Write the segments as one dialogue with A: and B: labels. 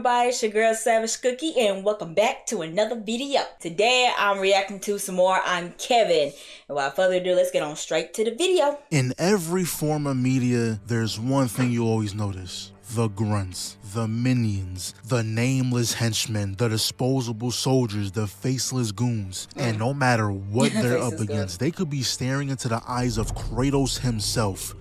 A: everybody, it's your girl Savage Cookie and welcome back to another video. Today I'm reacting to some more ImKevinn. And without further ado, let's get on straight to the video.
B: In every form of media, there's one thing you always notice. The grunts, the minions, the nameless henchmen, the disposable soldiers, the faceless goons. And no matter what they're up against, they could be staring into the eyes of Kratos himself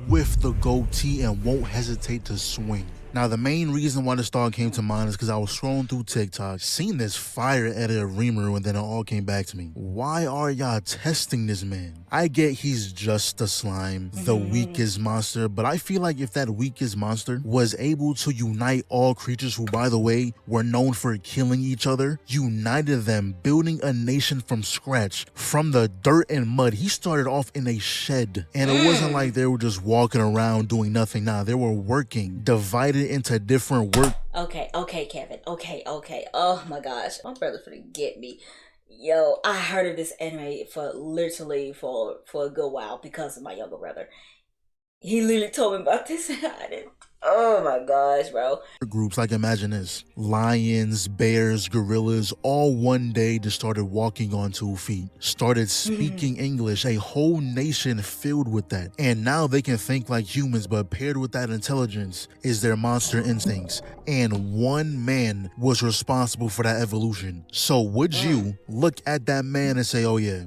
B: with the goatee and won't hesitate to swing. Now, the main reason why this thought came to mind is because I was scrolling through TikTok, seen this fire edit of Rimuru, and then it all came back to me. Why are y'all testing this man? I get he's just a slime, the weakest monster, but I feel like if that weakest monster was able to unite all creatures who, by the way, were known for killing each other, united them, building a nation from scratch, from the dirt and mud. He started off in a shed, and it wasn't like they were just walking around doing nothing. Nah, they were working, divided into different work.
A: Okay, Kevin. Okay. Oh my gosh, my brother's gonna get me. Yo, I heard of this anime for a good while because of my younger brother. He literally told me about this and I didn't. Oh my gosh, bro.
B: Groups, like, imagine this. Lions, bears, gorillas, all one day just started walking on 2 feet, started speaking English, a whole nation filled with that. And now they can think like humans, but paired with that intelligence is their monster instincts. And one man was responsible for that evolution. So would you look at that man and say, oh yeah,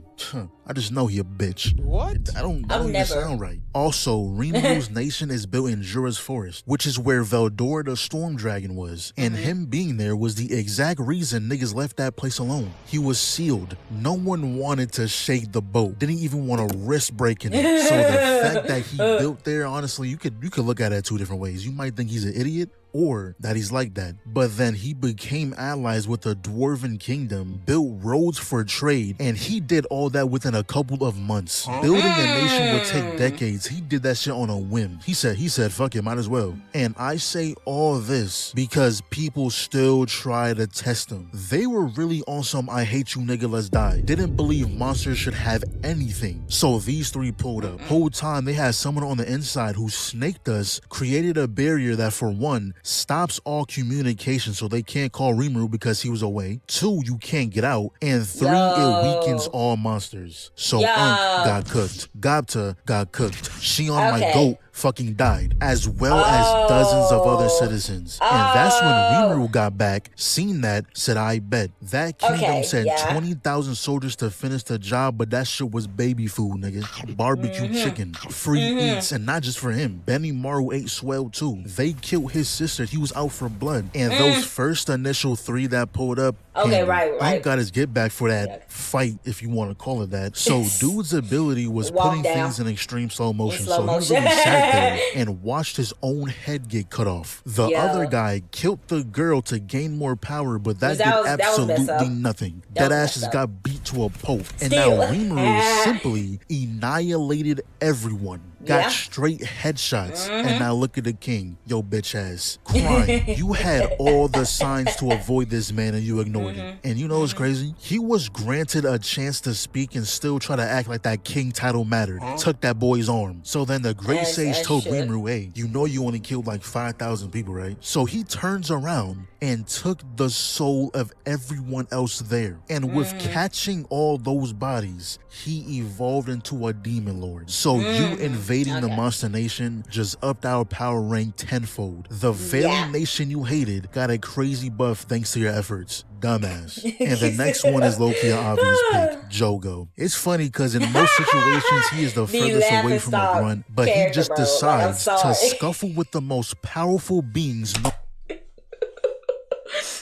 B: I just know he a bitch?
C: What?
B: I don't even sound right. Also, Rimuru's nation is built in Jura's forest, which is where Veldor the Storm Dragon was. And him being there was the exact reason niggas left that place alone. He was sealed. No one wanted to shake the boat. Didn't even want to risk breaking it. So the fact that he built there, honestly, you could look at it 2 different ways. You might think he's an idiot, or that he's like that. But then he became allies with the Dwarven Kingdom, built roads for trade, and he did all that within a couple of months. Building a nation would take decades. He did that shit on a whim. He said, fuck it, might as well. And I say all this because people still try to test him. They were really on some I hate you nigga, let's die. Didn't believe monsters should have anything. So these 3 pulled up. Whole time they had someone on the inside who snaked us, created a barrier that, for one, stops all communication so they can't call Rimuru because he was away. 2, you can't get out. And 3, it weakens all monsters. So got cooked. Gapta got cooked. Shion, my goat, fucking died, as well as dozens of other citizens. And that's when Rimuru got back, seen that, said, I bet. That kingdom sent 20,000 soldiers to finish the job, but that shit was baby food, nigga. Barbecue chicken, free eats, and not just for him. Benimaru ate swell too. They killed his sister. He was out for blood. And those first initial 3 that pulled up,
A: right.
B: got his get back for that fight, if you want to call it that. So dude's ability was putting things in extreme slow motion. So he really sat there and watched his own head get cut off. The other guy killed the girl to gain more power, but that did absolutely nothing. That ass just got beat to a pulp. And now Rimuru simply annihilated everyone. Got straight headshots. And now look at the king, yo bitch ass, crying. You had all the signs to avoid this man and you ignored it. And you know what's crazy? He was granted a chance to speak and still try to act like that king title mattered. Took that boy's arm. So then the great sage told Rimuru, hey, you know you only killed like 5,000 people, right? So he turns around and took the soul of everyone else there. And with catching all those bodies, he evolved into a demon lord. So you invading the monster nation just upped our power rank tenfold. The very nation you hated got a crazy buff thanks to your efforts. Dumbass. And the next one is low-key an obvious pick, Jogo. It's funny because in most situations he is the furthest away from a grunt, but he just decides to scuffle with the most powerful beings.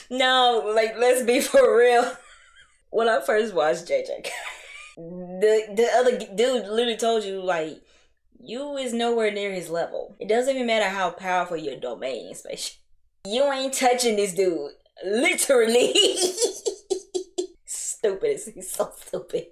A: No, like, let's be for real. When I first watched JJ, the other dude literally told you, like, you is nowhere near his level. It doesn't even matter how powerful your domain is, especially. You ain't touching this dude. Literally. Stupid. He's so stupid.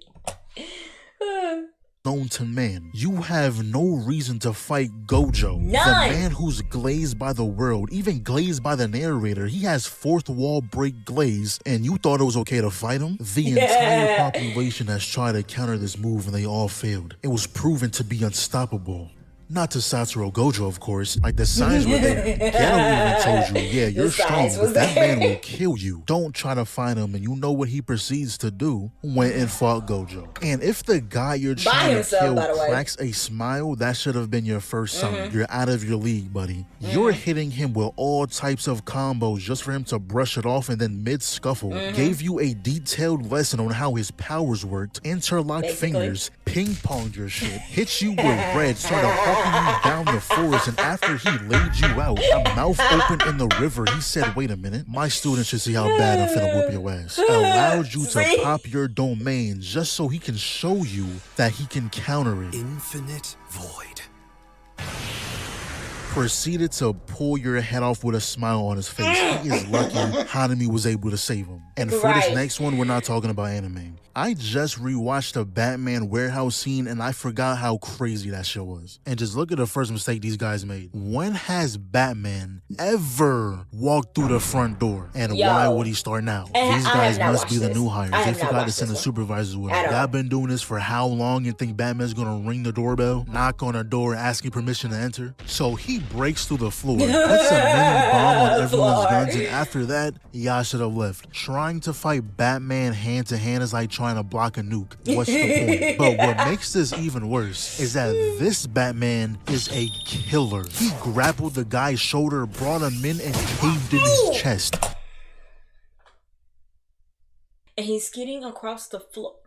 B: Known to man, you have no reason to fight Gojo.
A: None.
B: The man who's glazed by the world, even glazed by the narrator. He has 4th wall break glaze, and you thought it was okay to fight him? The entire population has tried to counter this move and they all failed. It was proven to be unstoppable. Not to Satoru Gojo, of course. Like, the signs were there. Geto even told you, yeah, you're strong, but that man will kill you. Don't try to find him, and you know what he proceeds to do. Went and fought Gojo. And if the guy you're trying to kill cracks a smile, that should have been your first sign. You're out of your league, buddy. You're hitting him with all types of combos just for him to brush it off, and then mid-scuffle gave you a detailed lesson on how his powers worked, interlocked fingers, ping-ponged your shit, hit you with red, started hawking you down the forest, and after he laid you out, a mouth open in the river, he said, wait a minute, my students should see how bad I'm finna whoop your ass. Allowed you to pop your domain just so he can show you that he can counter it.
C: Infinite void.
B: Proceeded to pull your head off with a smile on his face. He is lucky Hanami was able to save him. And for this next one, we're not talking about anime. I just rewatched the Batman warehouse scene and I forgot how crazy that shit was. And just look at the first mistake these guys made. When has Batman ever walked through the front door? And why would he start now? These guys must be the new hires. They forgot to send the supervisors with them. Y'all been doing this for how long and think Batman's gonna ring the doorbell, knock on a door, asking permission to enter? So he breaks through the floor, puts a mini bomb on everyone's guns, and after that, y'all should have left. Trying to fight Batman hand to hand is like trying to block a nuke. What's the point? But what makes this even worse is that this Batman is a killer. He grappled the guy's shoulder, brought him in, and caved in his chest.
A: And he's skidding across the floor.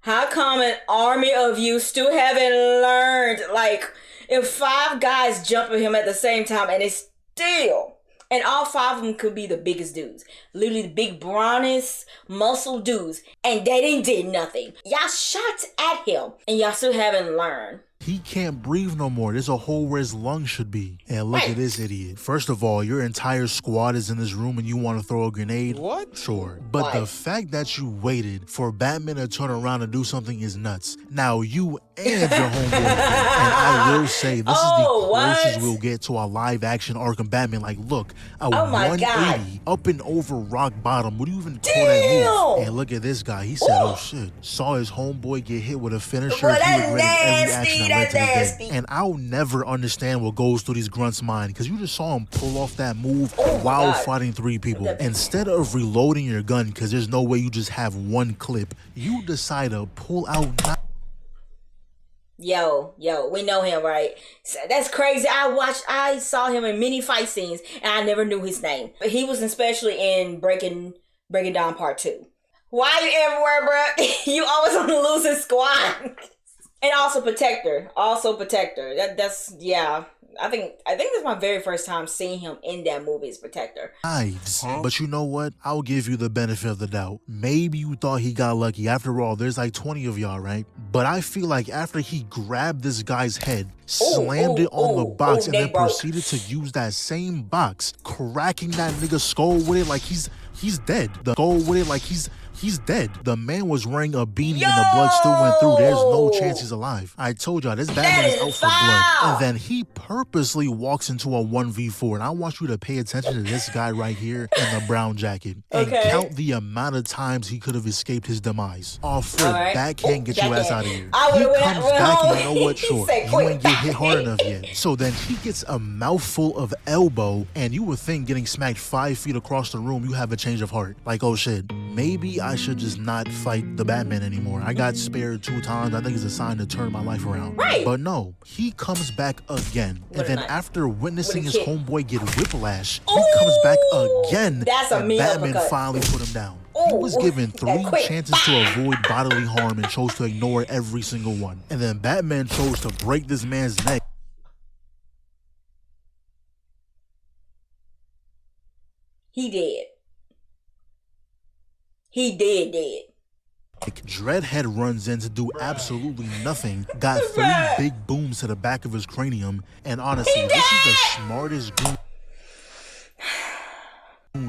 A: How come an army of you still haven't learned? Like, if 5 guys jump at him at the same time and it's still... And all 5 of them could be the biggest dudes. Literally the big brownest muscle dudes. And they did nothing. Y'all shot at him. And y'all still haven't learned.
B: He can't breathe no more. There's a hole where his lungs should be. And look at this idiot. First of all, your entire squad is in this room and you want to throw a grenade? What? Sure. But the fact that you waited for Batman to turn around and do something is nuts. Now you and your homeboy, and I will say, this is the closest we'll get to a live-action Arkham Batman. Like, look, a 180 up and over rock bottom. What do you even call that move? And look at this guy. He said, oh shit. Saw his homeboy get hit with a finisher. He regretted every action that led to the day. And I'll never understand what goes through these grunts' mind, because you just saw him pull off that move while fighting 3 people. Instead of reloading your gun, because there's no way you just have 1 clip, you decide to pull out...
A: Yo, we know him, right? So that's crazy. I saw him in many fight scenes, and I never knew his name. But he was especially in Breaking Down Part 2. Why are you everywhere, bro? You always on the losing squad. And also Protector. That's yeah. I think this is my very first time seeing him in that movie as Protector.
B: But you know what? I'll give you the benefit of the doubt. Maybe you thought he got lucky. After all, there's like 20 of y'all, right? But I feel like after he grabbed this guy's head, slammed it on the box, and then proceeded to use that same box, cracking that nigga's skull with it like he's dead. The skull with it like he's dead. The man was wearing a beanie and the blood still went through. There's no chance he's alive. I told y'all, this Batman is out for blood. And then he purposely walks into a 1v4. And I want you to pay attention to this guy right here in the brown jacket. And count the amount of times he could have escaped his demise. Oh, Fred, that can't get your ass out of here. He comes back and you know what? Sure, you ain't get hit hard enough yet. So then he gets a mouthful of elbow, and you would think getting smacked 5 feet across the room, you have a change of heart. Like, oh shit, maybe I should just not fight the Batman anymore. I got spared 2 times. I think it's a sign to turn my life around. But no, he comes back again. And then after witnessing his homeboy get whiplash, he comes back again. And Batman finally put him down. He was given 3 chances to avoid bodily harm and chose to ignore every single one. And then Batman chose to break this man's neck.
A: He did. He did.
B: Dreadhead runs in to do absolutely nothing, got 3 big booms to the back of his cranium, and honestly, this is the smartest goon.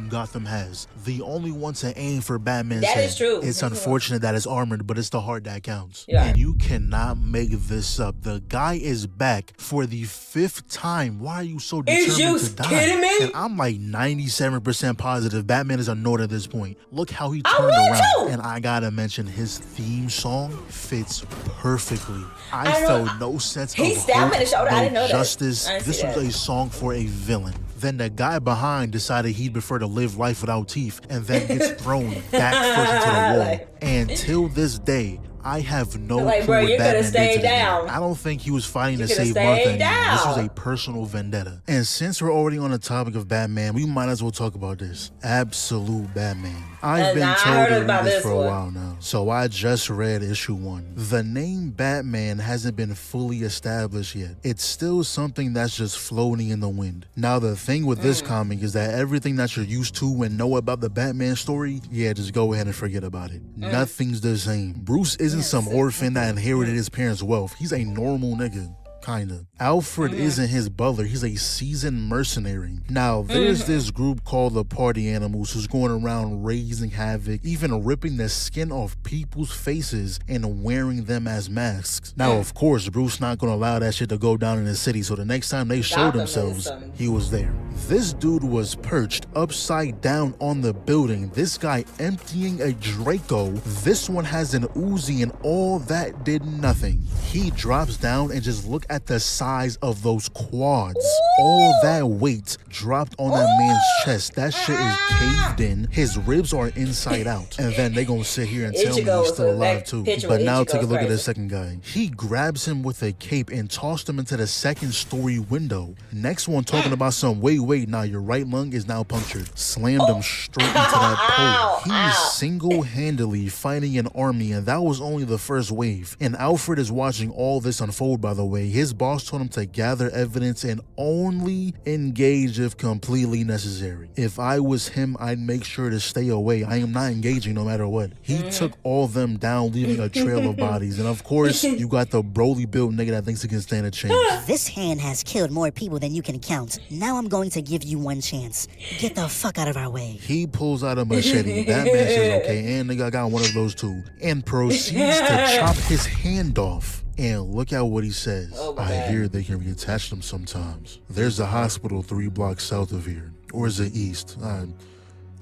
B: Gotham has. The only one to aim for Batman's
A: That
B: head.
A: is true.
B: It's unfortunate that it's armored, but it's the heart that counts.
A: Yeah.
B: And you cannot make this up. The guy is back for the 5th time. Why are you so determined to die?
A: Kidding me?
B: And I'm like 97% positive Batman is annoyed at this point. Look how he turned around.
A: Too.
B: And I gotta mention, his theme song fits perfectly. I felt no sense of
A: stabbed me in the shoulder. I didn't know that.
B: justice.
A: I didn't
B: This
A: see
B: was
A: that.
B: a song for a villain. Then the guy behind decided he'd prefer to live life without teeth and then gets thrown back first into the wall. And till this day, I have no
A: Like,
B: clue
A: bro,
B: what
A: you
B: Batman
A: coulda
B: did
A: stayed
B: to this
A: down.
B: man. I don't think he was fighting to
A: coulda
B: save Martha
A: stayed
B: anymore. This was
A: down.
B: a personal vendetta. And since we're already on the topic of Batman, we might as well talk about this. Absolute Batman. I've been told to read this for a while now, so I just read issue 1. The name Batman hasn't been fully established yet. It's still something that's just floating in the wind. Now, the thing with this comic is that everything that you're used to and know about the Batman story, yeah, just go ahead and forget about it. Nothing's the same. Bruce isn't some orphan that inherited his parents' wealth. He's a normal nigga. Kinda. Alfred isn't his butler. He's a seasoned mercenary. Now, there's this group called the Party Animals who's going around raising havoc, even ripping the skin off people's faces and wearing them as masks. Now, of course, Bruce not gonna allow that shit to go down in the city, so the next time they showed themselves, he was there. This dude was perched upside down on the building. This guy emptying a Draco. This one has an Uzi, and all that did nothing. He drops down and just look at the size of those quads. All that weight dropped on that man's chest. That shit is caved in. His ribs are inside out. And then they gonna sit here and tell me he's still alive too. But now take a look at the second guy. He grabs him with a cape and tossed him into the 2nd-story window. Next one talking about some, wait, now your right lung is now punctured. Slammed him straight into that pole. He's single-handedly fighting an army, and that was only the first wave. And Alfred is watching all this unfold, by the way. His boss told him to gather evidence and only engage if completely necessary. If I was him, I'd make sure to stay away. I am not engaging no matter what. He took all them down, leaving a trail of bodies. And of course, you got the broly built nigga that thinks he can stand a chance.
C: This hand has killed more people than you can count. Now I'm going to give you one chance. Get the fuck out of our way.
B: He pulls out a machete. Batman says, okay, and nigga, I got one of those too. And proceeds to chop his hand off. And look at what he says. I hear they can reattach them sometimes. There's a hospital 3 blocks south of here. Or is it east?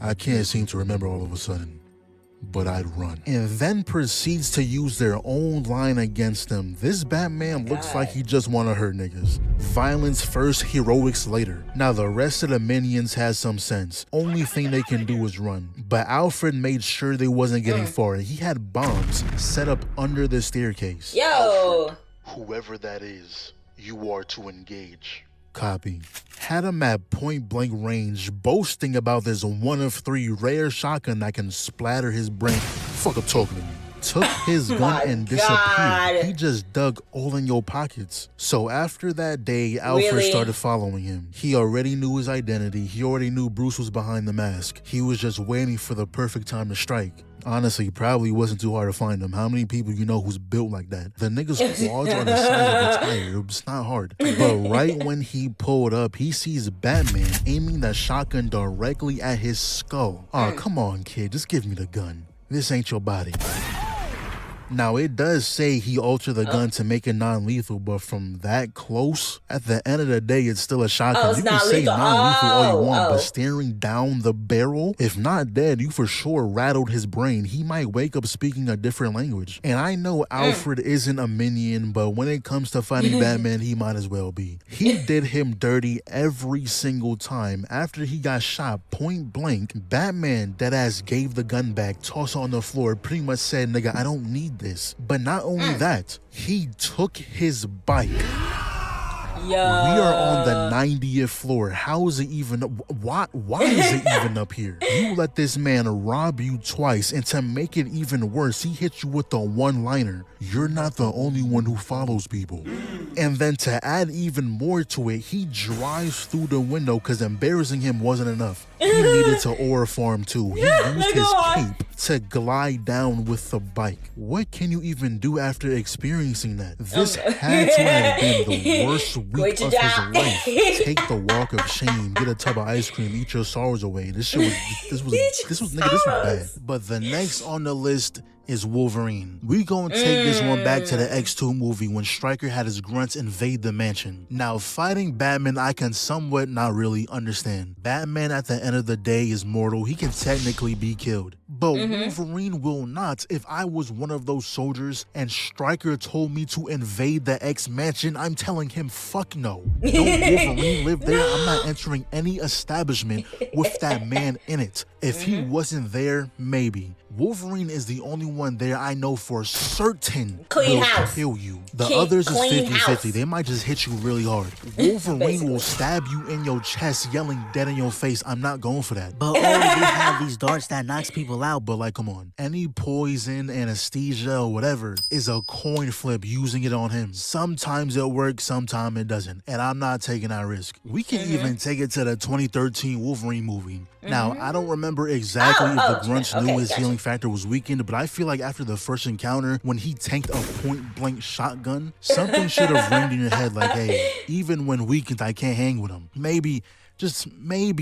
B: I can't seem to remember all of a sudden. But I'd run. And then proceeds to use their own line against them. This Batman looks like he just wanna hurt niggas. Violence first, heroics later. Now the rest of the minions has some sense. Only thing they can do is run. But Alfred made sure they wasn't getting far. He had bombs set up under the staircase.
A: Yo!
B: Alfred, whoever that is, you are to engage. Copy. Had him at point blank range, boasting about this 1 of 3 rare shotgun that can splatter his brain. Fuck up talking to me. Took his gun and disappeared. He just dug all in your pockets. So after that day, Alfred started following him. He already knew his identity. He already knew Bruce was behind the mask. He was just waiting for the perfect time to strike. Honestly, probably wasn't too hard to find him. How many people you know who's built like that? The nigga's quads are the size of a tire. It's not hard. But right when he pulled up, he sees Batman aiming the shotgun directly at his skull. Oh, come on, kid. Just give me the gun. This ain't your body. Now, it does say he altered the gun to make it non-lethal, but from that close, at the end of the day, it's still a shotgun. You can say non-lethal all you want, but staring down the barrel, if not dead, you for sure rattled his brain. He might wake up speaking a different language. And I know Alfred isn't a minion, but when it comes to fighting Batman, he might as well be. He did him dirty every single time. After he got shot point blank, Batman deadass gave the gun back, tossed on the floor, pretty much said, nigga, I don't need this. But not only that, he took his bike.
A: Yo.
B: We are on the 90th floor. How is it even why is it even up here? You let this man rob you twice, and to make it even worse, he hit you with the one-liner. You're not the only one who follows people. And then to add even more to it, he drives through the window because embarrassing him wasn't enough. He needed to ore farm too. He used his cape to glide down with the bike. What can you even do after experiencing that? This had to have been the worst week of his life. Take the walk of shame, get a tub of ice cream, eat your sorrows away. This was bad. But the next on the list is Wolverine. We gonna take this one back to the X2 movie when Stryker had his grunts invade the mansion. Now, fighting Batman, I can somewhat not really understand. Batman, at the end of the day, is mortal. He can technically be killed. But Wolverine will not. If I was one of those soldiers and Stryker told me to invade the X mansion, I'm telling him, fuck no. Don't Wolverine live there? I'm not entering any establishment with that man in it. If he wasn't there, maybe. Wolverine is the only one there I know for certain will kill you. The others is 50-50. They might just hit you really hard. Wolverine will stab you in your chest, yelling dead in your face. I'm not going for that.
C: But we have these darts that knocks people out.
B: But like, come on. Any poison, anesthesia, or whatever is a coin flip using it on him. Sometimes it works, sometimes it doesn't. And I'm not taking that risk. We can even take it to the 2013 Wolverine movie. Now, I don't remember exactly if the grunts knew his healing factor was weakened, but I feel like after the first encounter, when he tanked a point-blank shotgun, something should have ringed in your head like, hey, even when weakened, I can't hang with him. Maybe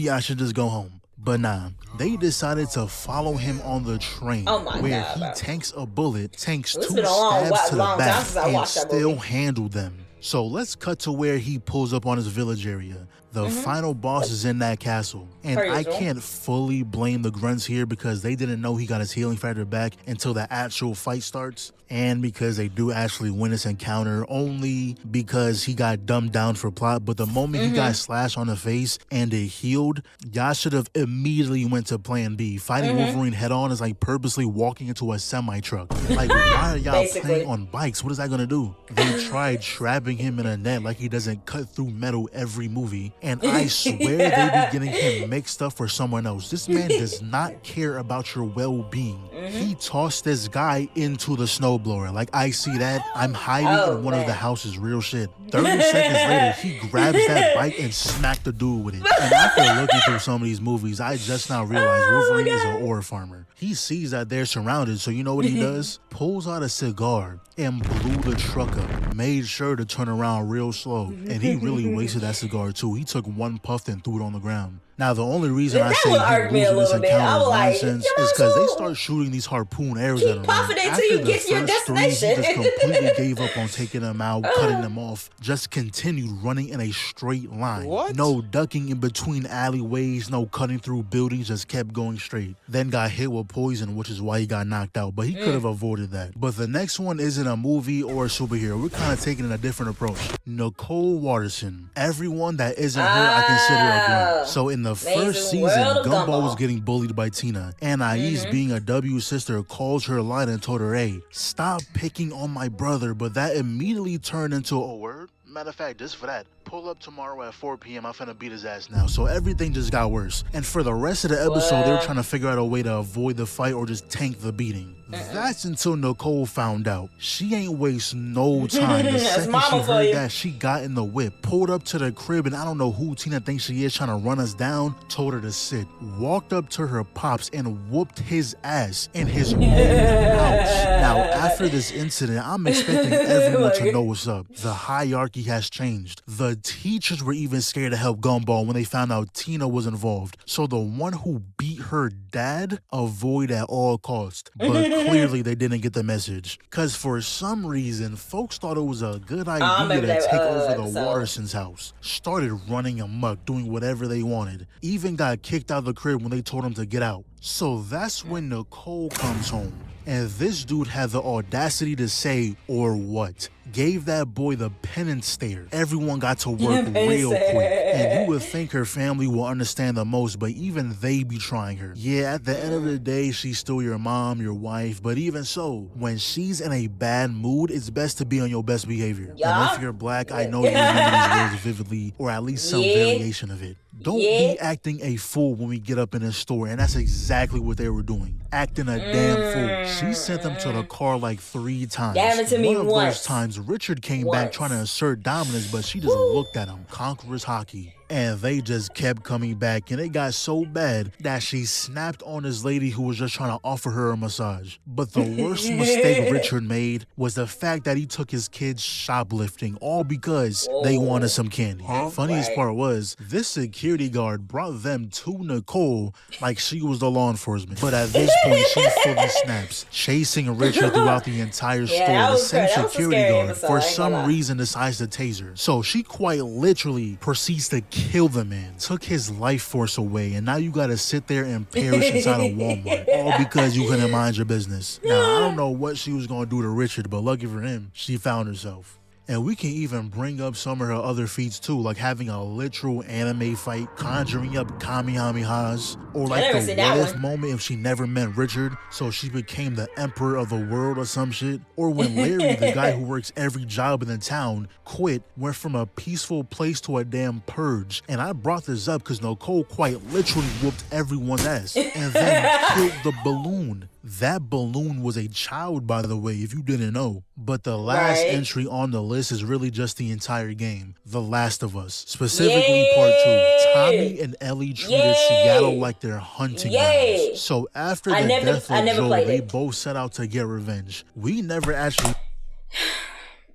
B: I should just go home. But nah, they decided to follow him on the train where he tanks a bullet, tanks 2 stabs to the back, and still handled them. So let's cut to where he pulls up on his village area. The final boss is in that castle. And I can't fully blame the grunts here because they didn't know he got his healing factor back until the actual fight starts. And because they do actually win this encounter only because he got dumbed down for plot. But the moment he got slashed on the face and it healed, y'all should have immediately went to plan B. Fighting Wolverine head on is like purposely walking into a semi-truck. Like, why are y'all playing on bikes? What is that gonna do? They tried trapping him in a net like he doesn't cut through metal every movie. And I swear they be getting him mixed up for someone else. This man does not care about your well-being. He tossed this guy into the snowblower. Like, I see that. I'm hiding in one of the houses. Real shit. 30 seconds later, he grabs that bike and smacked the dude with it. And after looking through some of these movies, I just now realized Wolverine is an ore farmer. He sees that they're surrounded, so you know what he does? Pulls out a cigar and blew the truck up. Made sure to turn around real slow. And he really wasted that cigar too. He took one puff and threw it on the ground. Now, the only reason I say he losing this encounter is nonsense is because they start shooting these harpoon arrows at him. After the first 3, he just completely gave up on taking them out, cutting them off, just continued running in a straight line. What? No ducking in between alleyways, no cutting through buildings, just kept going straight. Then got hit with poison, which is why he got knocked out, but he could have avoided that. But the next one isn't a movie or a superhero. We're kind of taking a different approach. Nicole Watterson. Everyone that isn't her, I consider a grunt. So in the first season, Gumball was getting bullied by Tina. Anais, being a W sister, calls her line and told her, hey, stop picking on my brother. But that immediately turned into a word. Matter of fact, just for that, pull up tomorrow at 4 p.m. I'm finna beat his ass now. So everything just got worse. And for the rest of the episode, they were trying to figure out a way to avoid the fight or just tank the beating. That's until Nicole found out. She ain't waste no time. The second she heard that, she got in the whip, pulled up to the crib, and I don't know who Tina thinks she is trying to run us down, told her to sit, walked up to her pops and whooped his ass in his own house. Now, after this incident, I'm expecting everyone to know what's up. The hierarchy has changed. The teachers were even scared to help Gumball when they found out Tina was involved. So the one who beat her dad, avoid at all costs. But clearly they didn't get the message. Because for some reason, folks thought it was a good idea to take over the Watterson's house. Started running amok, doing whatever they wanted. Even got kicked out of the crib when they told him to get out. So that's when Nicole comes home. And this dude had the audacity to say, or what? Gave that boy the penance stare. Everyone got to work real quick. And you would think her family will understand the most, but even they be trying her. Yeah, at the end of the day, she's still your mom, your wife, but even so, when she's in a bad mood, it's best to be on your best behavior. And if you're black, I know you remember these words vividly, or at least some variation of it. Don't be acting a fool when we get up in a store, and that's exactly what they were doing. Acting a damn fool. She sent them to the car like 3 times.
A: Damn it to me
B: One of those times, Richard came back trying to assert dominance, but she just looked at him. Conqueror's hockey. And they just kept coming back, and it got so bad that she snapped on this lady who was just trying to offer her a massage. But the worst mistake Richard made was the fact that he took his kids shoplifting, all because they wanted some candy. Funniest part was, this security guard brought them to Nicole like she was the law enforcement. But at this point, she fully snaps, chasing Richard throughout the entire store. The same security guard, for some reason, decides to tase her. So she quite literally proceeds to kill the man, took his life force away, and now you gotta sit there and perish inside a Walmart, all because you couldn't mind your business. Now, I don't know what she was gonna do to Richard, but lucky for him, she found herself. And we can even bring up some of her other feats too, like having a literal anime fight, conjuring up Kamehamehas, or like the what if moment if she never met Richard, so she became the emperor of the world or some shit. Or when Larry, the guy who works every job in the town, quit, went from a peaceful place to a damn purge. And I brought this up because Nicole quite literally whooped everyone's ass and then killed the balloon. That balloon was a child, by the way, if you didn't know. But the last entry on the list is really just the entire game, The Last of Us, specifically Part 2. Tommy and Ellie treated Seattle like their hunting grounds. So after the death of Joel, they both set out to get revenge. We never actually...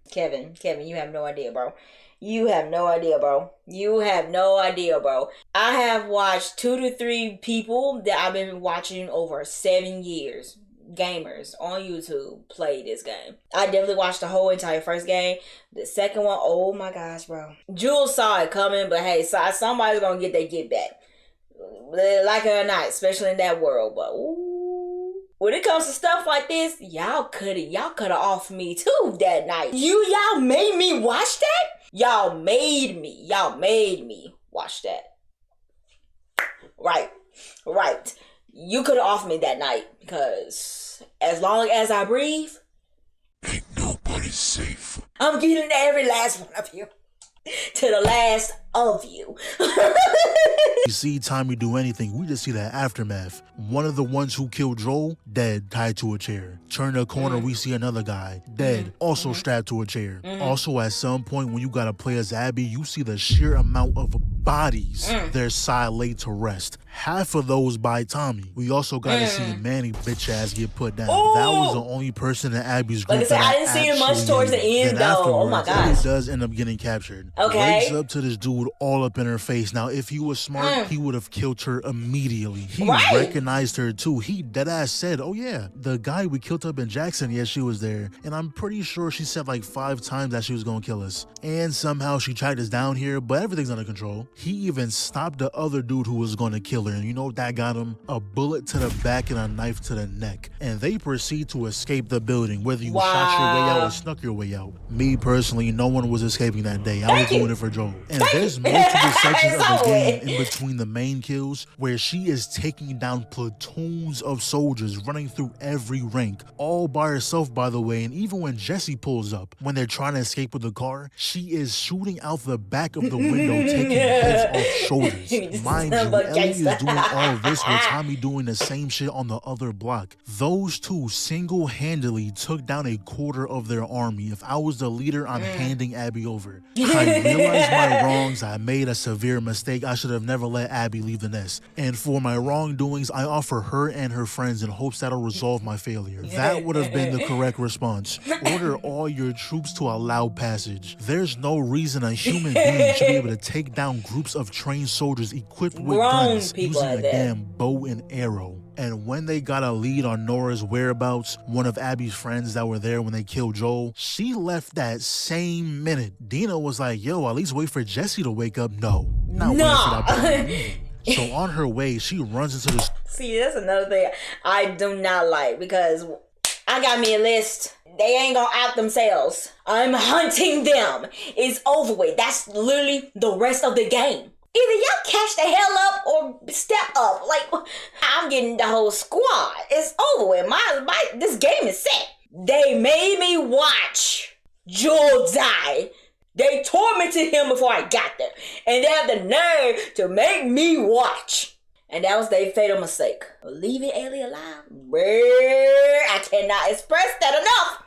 A: Kevin, you have no idea, bro. You have no idea, bro. You have no idea, bro. I have watched 2 to 3 people that I've been watching over 7 years, gamers on YouTube, play this game. I definitely watched the whole entire first game. The second one, oh my gosh, bro. Jules saw it coming, but hey, somebody's gonna get their get back. Like it or not, especially in that world, but ooh. When it comes to stuff like this, y'all coulda off me too that night. Y'all made me watch that? Y'all made me watch that. Right. You could have off me that night, because as long as I breathe,
B: ain't nobody safe.
A: I'm getting every last one of you. To the last of you.
B: You see Tommy do anything, we just see that aftermath. One of the ones who killed Joel, dead, tied to a chair. Turn the corner, we see another guy, dead, also strapped to a chair. Also, at some point when you gotta play as Abby, you see the sheer amount of bodies their side laid to rest. Half of those by Tommy. We also got to see Manny bitch ass get put down.
A: Ooh.
B: That was the only person in Abby's group.
A: Like I said, I didn't see him much towards the end though. Oh my gosh.
B: He does end up getting captured.
A: Okay.
B: Wakes up to this dude all up in her face. Now, if he was smart, he would have killed her immediately. He recognized her too. He deadass said, oh yeah, the guy we killed up in Jackson, yes, she was there. And I'm pretty sure she said like 5 times that she was gonna kill us. And somehow she tracked us down here, but everything's under control. He even stopped the other dude who was gonna kill her. And you know what that got him? A bullet to the back and a knife to the neck. And they proceed to escape the building, whether you shot your way out or snuck your way out. Me personally, no one was escaping that day. I was doing it for Joel. And there's multiple sections of the game in between the main kills where she is taking down platoons of soldiers running through every rank, all by herself, by the way. And even when Jesse pulls up, when they're trying to escape with the car, she is shooting out the back of the window, taking heads off shoulders. Mind you, Ellie is doing all this with Tommy doing the same shit on the other block. Those two single-handedly took down a quarter of their army. If I was the leader, I'm handing Abby over. I realized my wrongs. I made a severe mistake. I should have never let Abby leave the nest. And for my wrongdoings, I offer her and her friends in hopes that'll resolve my failure. That would have been the correct response. Order all your troops to allow passage. There's no reason a human being should be able to take down groups of trained soldiers equipped with guns using a damn bow and arrow. And when they got a lead on Nora's whereabouts, one of Abby's friends that were there when they killed Joel, she left that same minute. Dina was like, yo, at least wait for Jesse to wake up. No, not waiting for that. So on her way, she runs into the...
A: See, that's another thing I do not like, because I got me a list. They ain't gonna out themselves. I'm hunting them. It's over with. That's literally the rest of the game. Either y'all catch the hell up or step up. Like, I'm getting the whole squad. It's over with. This game is set. They made me watch Joel die. They tormented him before I got there. And they have the nerve to make me watch. And that was their fatal mistake. Leaving Ellie alive? I cannot express that enough.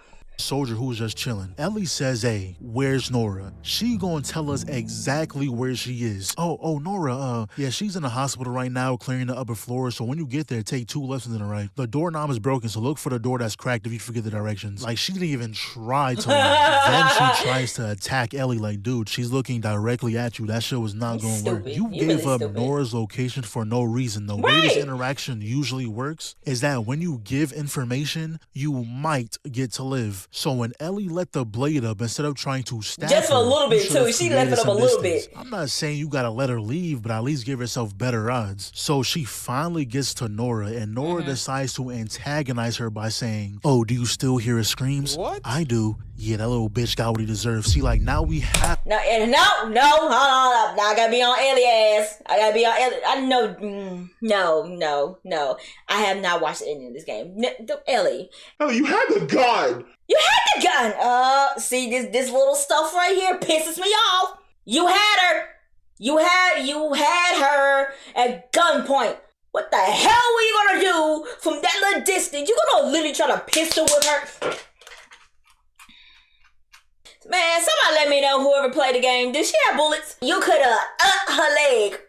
B: soldier who was just chilling. Ellie says, hey, where's Nora? She gonna tell us exactly where she is. Oh, Nora, yeah, she's in the hospital right now clearing the upper floor, so when you get there, take 2 lefts and then a right. The doorknob is broken, so look for the door that's cracked if you forget the directions. Like, she didn't even try to lie. Then she tries to attack Ellie like, dude, she's looking directly at you. That shit was not gonna work. You gave up Nora's location for no reason. The way this interaction usually works is that when you give information, you might get to live. So when Ellie let the blade up, instead of trying to stab
A: just for
B: her,
A: a little bit too, she left it up a little bit.
B: I'm not saying you gotta let her leave, but at least give herself better odds. So she finally gets to Nora, and Nora decides to antagonize her by saying, oh, do you still hear her screams? What? I do. Yeah, that little bitch got what he deserves. See, like, now we have...
A: No, hold on. Now I gotta be on Ellie ass. I gotta be on Ellie. I know, no. I have not watched the ending of this game. No, Ellie.
D: Ellie, you had the gun!
A: You had the gun! See, this little stuff right here pisses me off. You had her. You had her at gunpoint. What the hell were you gonna do from that little distance? You gonna literally try to pistol whip her? Man, somebody let me know, whoever played the game. Did she have bullets? You could have her leg.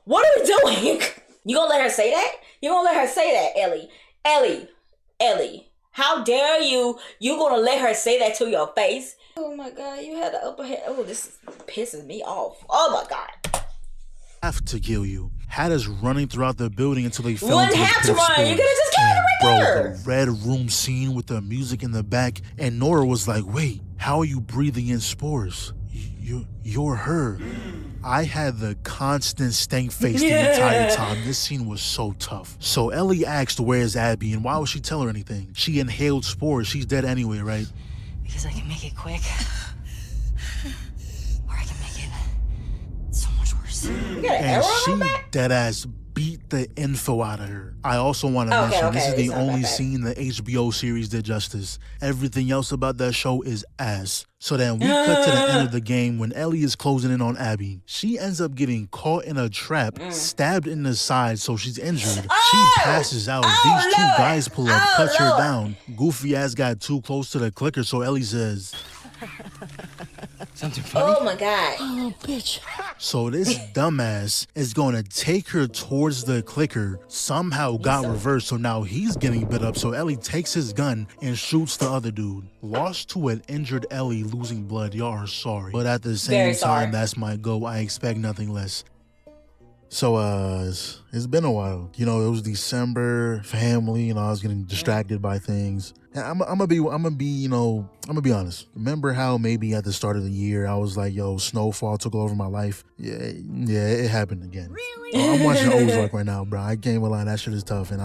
A: What are we doing? You gonna let her say that? You gonna let her say that, Ellie. How dare you? You gonna let her say that to your face? Oh my God, you had the upper hand. Oh, this pisses me off. Oh my God.
B: Have to kill you. Had us running throughout the building until they fell
A: Wouldn't
B: into
A: have
B: the
A: to run. You could have just killed her right there.
B: Bro, the red room scene with the music in the back, and Nora was like, wait, how are you breathing in spores? You're her. I had the constant stank face the entire time. This scene was so tough. So Ellie asked, where's Abby, and why would she tell her anything? She inhaled spores. She's dead anyway, right?
C: Because I can make it quick. Or I can make it so much worse.
A: You got an arrow on her back?
B: Deadass beat the info out of her. I also want to mention, this is the only scene the HBO series did justice. Everything else about that show is ass. So then we cut to the end of the game when Ellie is closing in on Abby. She ends up getting caught in a trap, stabbed in the side, so she's injured. She passes out. These two guys pull up, cuts her down. Goofy ass got too close to the clicker, so Ellie says,
E: something funny?
A: Oh my God.
C: Oh, bitch.
B: So this dumbass is going to take her towards the clicker, somehow got reversed, so now he's getting bit up, so Ellie takes his gun and shoots the other dude. Lost to an injured Ellie losing blood, y'all are sorry. But at the same time, that's my goal. I expect nothing less. So, it's been a while. You know, it was December, family, you know, I was getting distracted by things. And I'm gonna be honest. Remember how maybe at the start of the year, I was like, yo, snowfall took over my life? Yeah, it happened again. Really? I'm watching Ozark right now, bro. I can't even lie, that shit is tough, and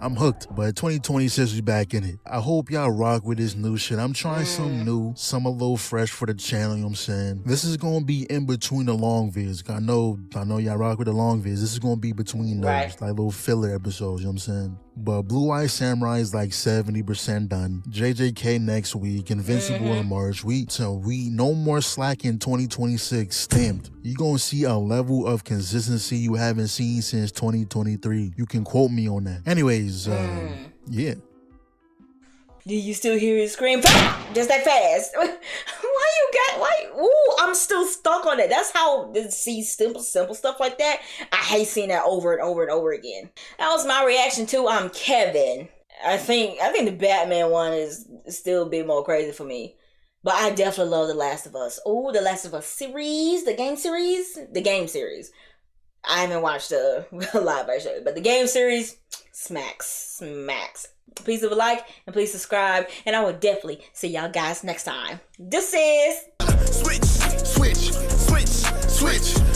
B: I'm hooked, but 2026 is back in it. I hope y'all rock with this new shit. I'm trying some new, some a little fresh for the channel, you know what I'm saying? This is gonna be in between the long vids. I know y'all rock with the long vids. This is gonna be between those, like little filler episodes, you know what I'm saying? But Blue Eye Samurai is like 70% done. JJK next week, Invincible in March. We no more slack in 2026, stamped. You gonna see a level of consistency you haven't seen since 2023. You can quote me on that. Anyways, yeah.
A: Do you still hear his scream? Just that fast. Ooh, I'm still stuck on it. That's how, see, simple stuff like that. I hate seeing that over and over and over again. That was my reaction to ImKevinn. I think the Batman one is still a bit more crazy for me. But I definitely love The Last of Us. Oh, The Last of Us series, the game series. I haven't watched the live version, but the game series smacks. Please leave a like and please subscribe, and I will definitely see y'all guys next time. This is
F: switch.